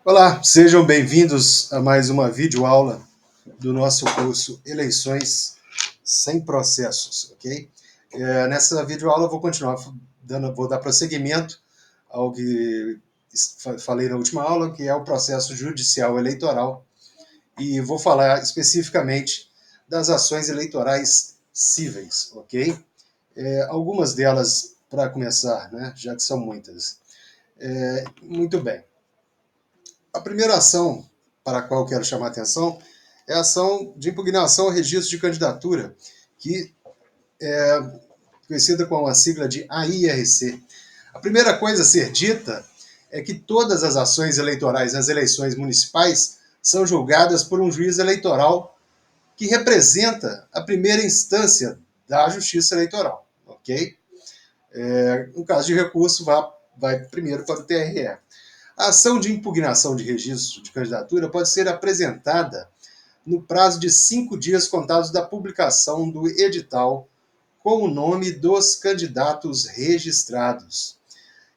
Olá, sejam bem-vindos a mais uma videoaula do nosso curso Eleições Sem Processos, ok? Nessa videoaula eu vou continuar vou dar prosseguimento ao que falei na última aula, que é o processo judicial eleitoral, e vou falar especificamente das ações eleitorais cíveis, ok? Algumas delas, para começar, né, já que são muitas. Muito bem. A primeira ação para a qual quero chamar a atenção é a ação de impugnação ao registro de candidatura, que é conhecida com a sigla de AIRC. A primeira coisa a ser dita é que todas as ações eleitorais nas eleições municipais são julgadas por um juiz eleitoral que representa a primeira instância da Justiça Eleitoral, ok? No caso de recurso, vai primeiro para o TRE. A ação de impugnação de registro de candidatura pode ser apresentada no prazo de 5 dias contados da publicação do edital com o nome dos candidatos registrados.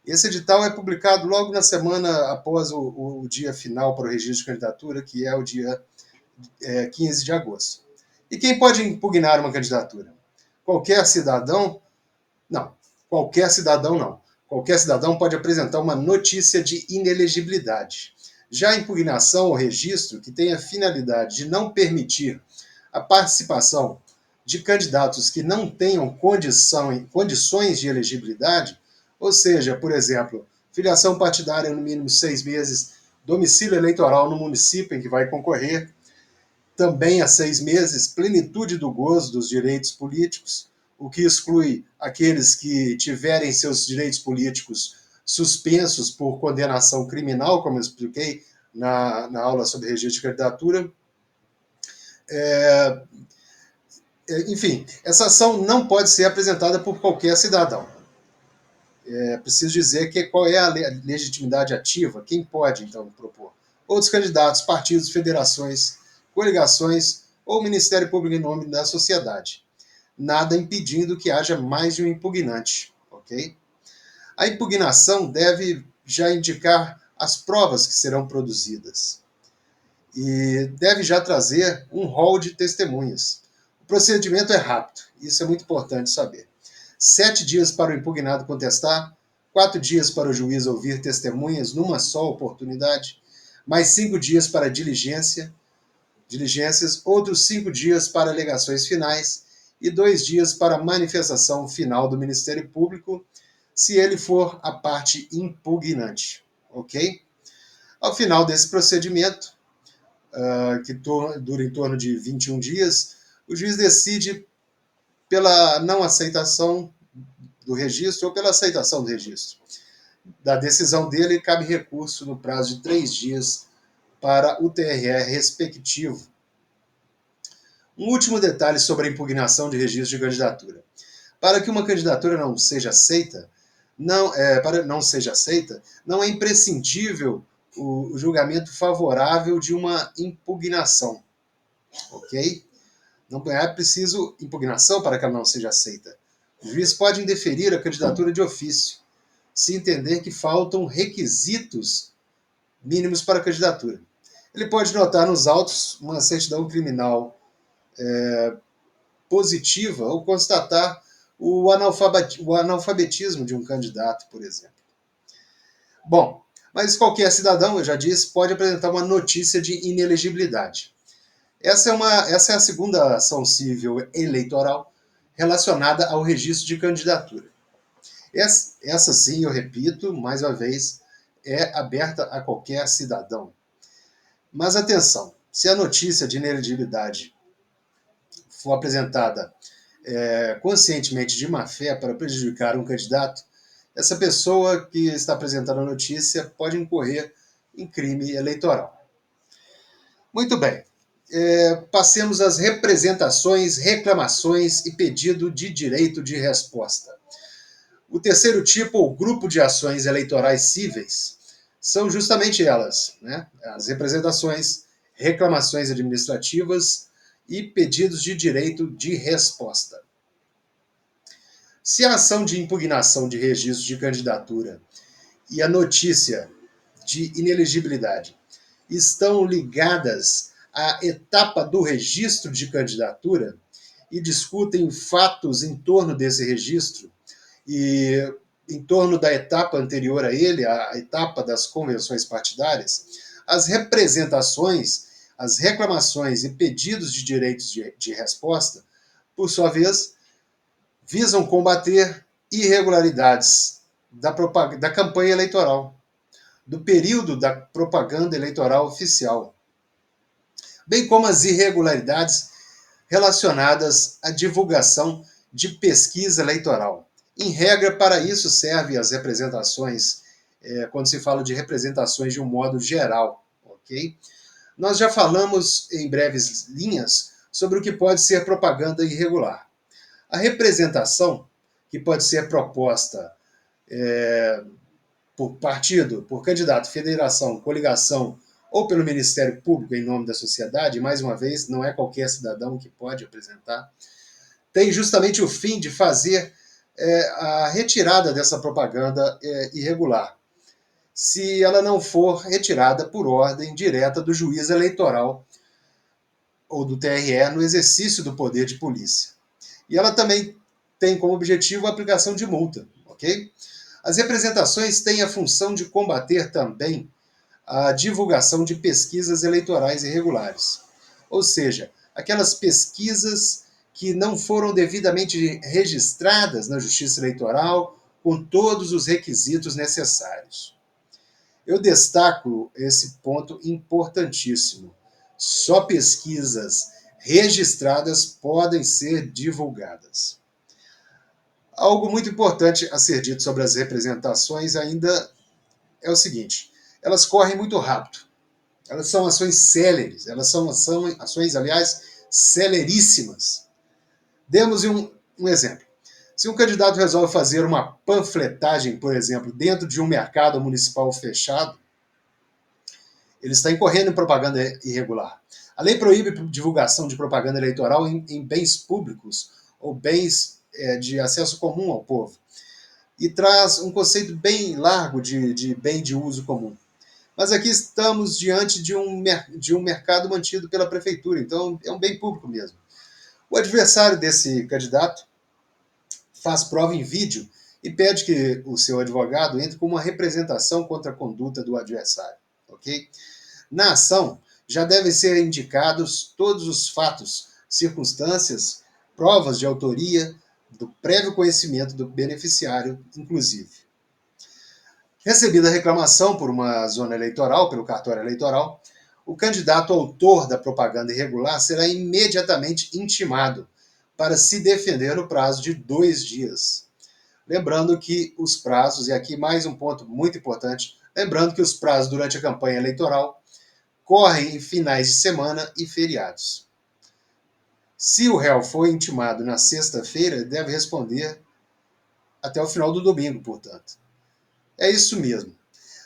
Esse edital é publicado logo na semana após o dia final para o registro de candidatura, que é o dia 15 de agosto. E quem pode impugnar uma candidatura? Qualquer cidadão? Não, qualquer cidadão não. Qualquer cidadão pode apresentar uma notícia de inelegibilidade. Já a impugnação ou registro, que tem a finalidade de não permitir a participação de candidatos que não tenham condições de elegibilidade, ou seja, por exemplo, filiação partidária no mínimo 6 meses, domicílio eleitoral no município em que vai concorrer, também há 6 meses, plenitude do gozo dos direitos políticos, o que exclui aqueles que tiverem seus direitos políticos suspensos por condenação criminal, como eu expliquei na aula sobre registro de candidatura. Enfim, essa ação não pode ser apresentada por qualquer cidadão. É preciso dizer qual é a legitimidade ativa, quem pode, então, propor. Outros candidatos, partidos, federações, coligações ou Ministério Público em nome da sociedade. Nada impedindo que haja mais de um impugnante, ok? A impugnação deve já indicar as provas que serão produzidas e deve já trazer um rol de testemunhas. O procedimento é rápido, isso é muito importante saber. 7 dias para o impugnado contestar, 4 dias para o juiz ouvir testemunhas numa só oportunidade, mais 5 dias para diligências, outros 5 dias para alegações finais e 2 dias para manifestação final do Ministério Público, se ele for a parte impugnante, ok? Ao final desse procedimento, que dura em torno de 21 dias, o juiz decide pela não aceitação do registro ou pela aceitação do registro. Da decisão dele, cabe recurso no prazo de 3 dias para o TRE respectivo. Um último detalhe sobre a impugnação de registro de candidatura. Para que uma candidatura não seja aceita, não é imprescindível o julgamento favorável de uma impugnação, ok? Não é preciso impugnação para que ela não seja aceita. O juiz pode indeferir a candidatura de ofício, se entender que faltam requisitos mínimos para a candidatura. Ele pode notar nos autos uma certidão criminal positiva ou constatar o analfabetismo de um candidato, por exemplo. Bom, mas qualquer cidadão, eu já disse, pode apresentar uma notícia de inelegibilidade. Essa é a segunda ação civil eleitoral relacionada ao registro de candidatura. Essa sim, eu repito, mais uma vez, é aberta a qualquer cidadão. Mas atenção, se a notícia de inelegibilidade for apresentada conscientemente de má fé para prejudicar um candidato, essa pessoa que está apresentando a notícia pode incorrer em crime eleitoral. Muito bem. Passemos às representações, reclamações e pedido de direito de resposta. O terceiro tipo, ou grupo de ações eleitorais cíveis, são justamente elas, né? As representações, reclamações administrativas e pedidos de direito de resposta. Se a ação de impugnação de registro de candidatura e a notícia de inelegibilidade estão ligadas à etapa do registro de candidatura e discutem fatos em torno desse registro e em torno da etapa anterior a ele, a etapa das convenções partidárias, as representações, as reclamações e pedidos de direitos de resposta, por sua vez, visam combater irregularidades da campanha eleitoral, do período da propaganda eleitoral oficial, bem como as irregularidades relacionadas à divulgação de pesquisa eleitoral. Em regra, para isso servem as representações, quando se fala de representações de um modo geral, ok? Nós já falamos em breves linhas sobre o que pode ser propaganda irregular. A representação, que pode ser proposta por partido, por candidato, federação, coligação ou pelo Ministério Público em nome da sociedade, mais uma vez, não é qualquer cidadão que pode apresentar, tem justamente o fim de fazer a retirada dessa propaganda irregular, se ela não for retirada por ordem direta do juiz eleitoral ou do TRE no exercício do poder de polícia. E ela também tem como objetivo a aplicação de multa, ok? As representações têm a função de combater também a divulgação de pesquisas eleitorais irregulares, ou seja, aquelas pesquisas que não foram devidamente registradas na Justiça Eleitoral com todos os requisitos necessários. Eu destaco esse ponto importantíssimo. Só pesquisas registradas podem ser divulgadas. Algo muito importante a ser dito sobre as representações ainda é o seguinte: elas correm muito rápido. Elas são ações céleres, elas são ações, aliás, celeríssimas. Demos um exemplo. Se um candidato resolve fazer uma panfletagem, por exemplo, dentro de um mercado municipal fechado, ele está incorrendo em propaganda irregular. A lei proíbe divulgação de propaganda eleitoral em bens públicos ou bens de acesso comum ao povo e traz um conceito bem largo de bem de uso comum. Mas aqui estamos diante de um mercado mantido pela prefeitura, então é um bem público mesmo. O adversário desse candidato faz prova em vídeo e pede que o seu advogado entre com uma representação contra a conduta do adversário, ok? Na ação, já devem ser indicados todos os fatos, circunstâncias, provas de autoria, do prévio conhecimento do beneficiário, inclusive. Recebida a reclamação por uma zona eleitoral, pelo cartório eleitoral, o candidato autor da propaganda irregular será imediatamente intimado para se defender no prazo de 2 dias. Lembrando que os prazos, e aqui mais um ponto muito importante, lembrando que os prazos durante a campanha eleitoral correm em finais de semana e feriados. Se o réu for intimado na sexta-feira, deve responder até o final do domingo, portanto. É isso mesmo.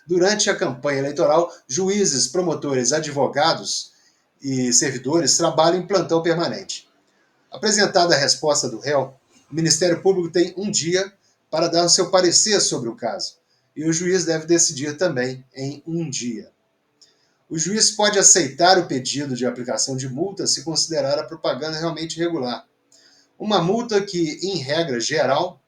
Durante a campanha eleitoral, juízes, promotores, advogados e servidores trabalham em plantão permanente. Apresentada a resposta do réu, o Ministério Público tem um dia para dar o seu parecer sobre o caso, e o juiz deve decidir também em um dia. O juiz pode aceitar o pedido de aplicação de multa se considerar a propaganda realmente irregular. Uma multa que, em regra geral,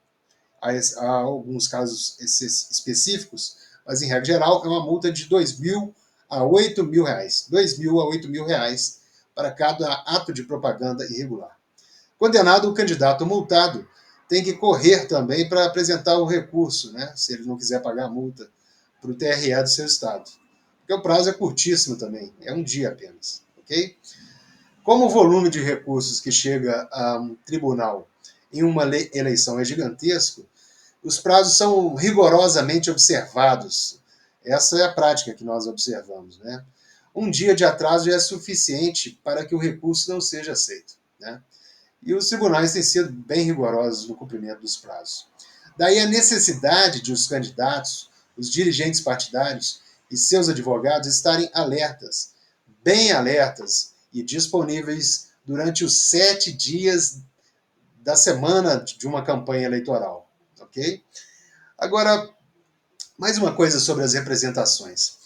há alguns casos específicos, mas em regra geral é uma multa de R$ 2.000 a R$ 8.000. R$ 2.000 a R$ 8.000 para cada ato de propaganda irregular. Condenado, o candidato multado tem que correr também para apresentar o recurso, né, se ele não quiser pagar a multa, para o TRE do seu estado. Porque o prazo é curtíssimo também, é um dia apenas. Ok? Como o volume de recursos que chega a um tribunal em uma eleição é gigantesco, os prazos são rigorosamente observados. Essa é a prática que nós observamos, né? Um dia de atraso já é suficiente para que o recurso não seja aceito, né? E os tribunais têm sido bem rigorosos no cumprimento dos prazos. Daí a necessidade de os candidatos, os dirigentes partidários e seus advogados estarem alertas, bem alertas e disponíveis durante os 7 dias da semana de uma campanha eleitoral, ok? Agora, mais uma coisa sobre as representações.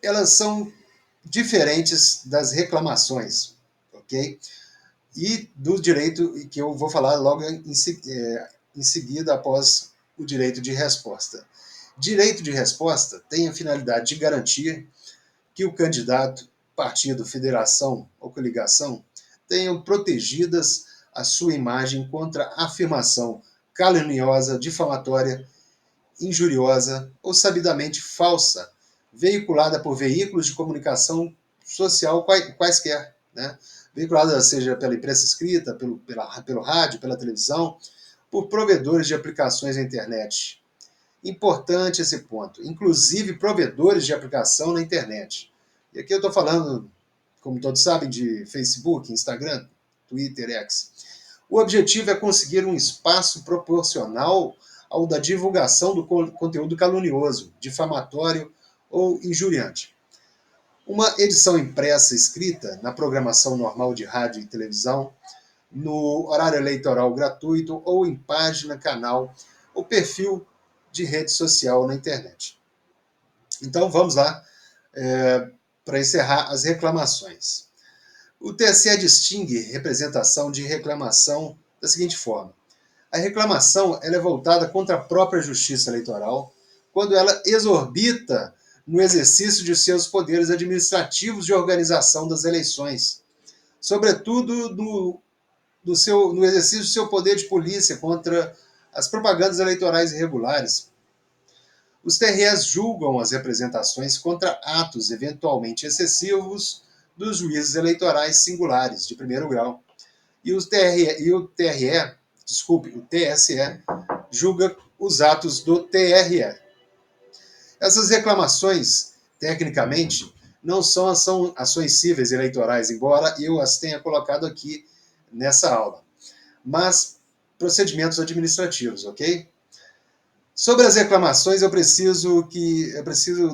elas são diferentes das reclamações, ok? E do direito, que eu vou falar logo em seguida, após o direito de resposta. Direito de resposta tem a finalidade de garantir que o candidato, partido, federação ou coligação tenham protegidas a sua imagem contra afirmação caluniosa, difamatória, injuriosa ou sabidamente falsa, veiculada por veículos de comunicação social quaisquer, né? Veiculada seja pela imprensa escrita, pelo rádio, pela televisão, por provedores de aplicações na internet. Importante esse ponto, inclusive provedores de aplicação na internet. E aqui eu estou falando, como todos sabem, de Facebook, Instagram, Twitter, X. O objetivo é conseguir um espaço proporcional ao da divulgação do conteúdo calunioso, difamatório ou injuriante. Uma edição impressa escrita na programação normal de rádio e televisão, no horário eleitoral gratuito ou em página, canal ou perfil de rede social na internet. Então vamos lá para encerrar as reclamações. O TSE distingue representação de reclamação da seguinte forma. A reclamação ela é voltada contra a própria Justiça Eleitoral quando ela exorbita no exercício de seus poderes administrativos de organização das eleições, sobretudo no exercício do seu poder de polícia contra as propagandas eleitorais irregulares. Os TREs julgam as representações contra atos eventualmente excessivos dos juízes eleitorais singulares de primeiro grau. E o TSE julga os atos do TRE. Essas reclamações, tecnicamente, não são ações cíveis eleitorais, embora eu as tenha colocado aqui nessa aula, mas procedimentos administrativos, ok? Sobre as reclamações, eu preciso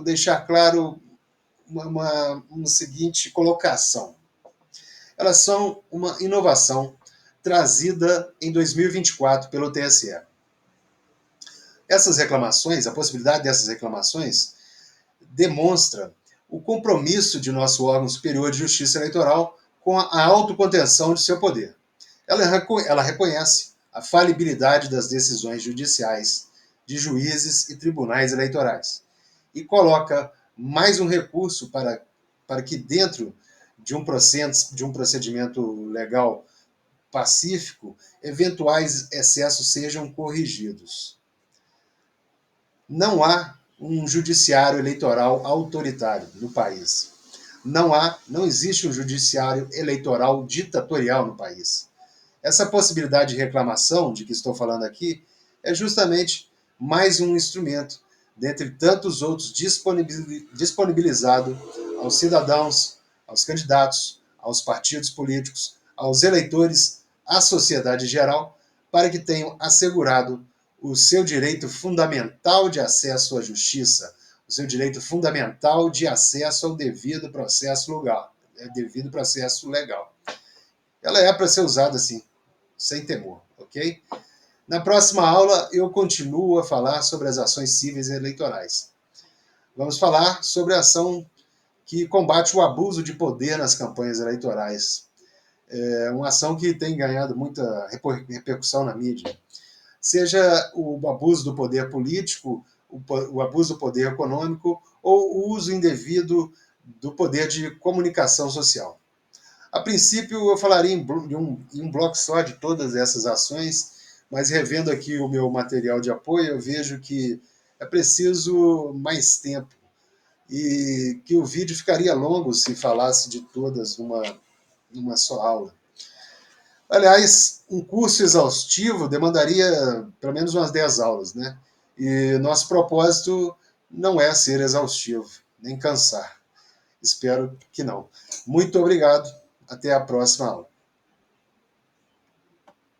deixar claro uma seguinte colocação. Elas são uma inovação trazida em 2024 pelo TSE. Essas reclamações, a possibilidade dessas reclamações, demonstra o compromisso de nosso órgão superior de justiça eleitoral com a autocontenção de seu poder. Ela reconhece a falibilidade das decisões judiciais de juízes e tribunais eleitorais e coloca mais um recurso para que, dentro de um procedimento legal pacífico, eventuais excessos sejam corrigidos. Não há um judiciário eleitoral autoritário no país. Não existe um judiciário eleitoral ditatorial no país. Essa possibilidade de reclamação de que estou falando aqui é justamente mais um instrumento, dentre tantos outros disponibilizado aos cidadãos, aos candidatos, aos partidos políticos, aos eleitores, à sociedade geral, para que tenham assegurado o seu direito fundamental de acesso à justiça, o seu direito fundamental de acesso ao devido processo legal. Ela é para ser usada assim, sem temor, ok? Na próxima aula, eu continuo a falar sobre as ações cíveis eleitorais. Vamos falar sobre a ação que combate o abuso de poder nas campanhas eleitorais. É uma ação que tem ganhado muita repercussão na mídia. Seja o abuso do poder político, o abuso do poder econômico ou o uso indevido do poder de comunicação social. A princípio, eu falaria em um bloco só de todas essas ações, mas revendo aqui o meu material de apoio, eu vejo que é preciso mais tempo e que o vídeo ficaria longo se falasse de todas numa só aula. Aliás, um curso exaustivo demandaria pelo menos umas 10 aulas, né? E nosso propósito não é ser exaustivo, nem cansar. Espero que não. Muito obrigado. Até a próxima aula.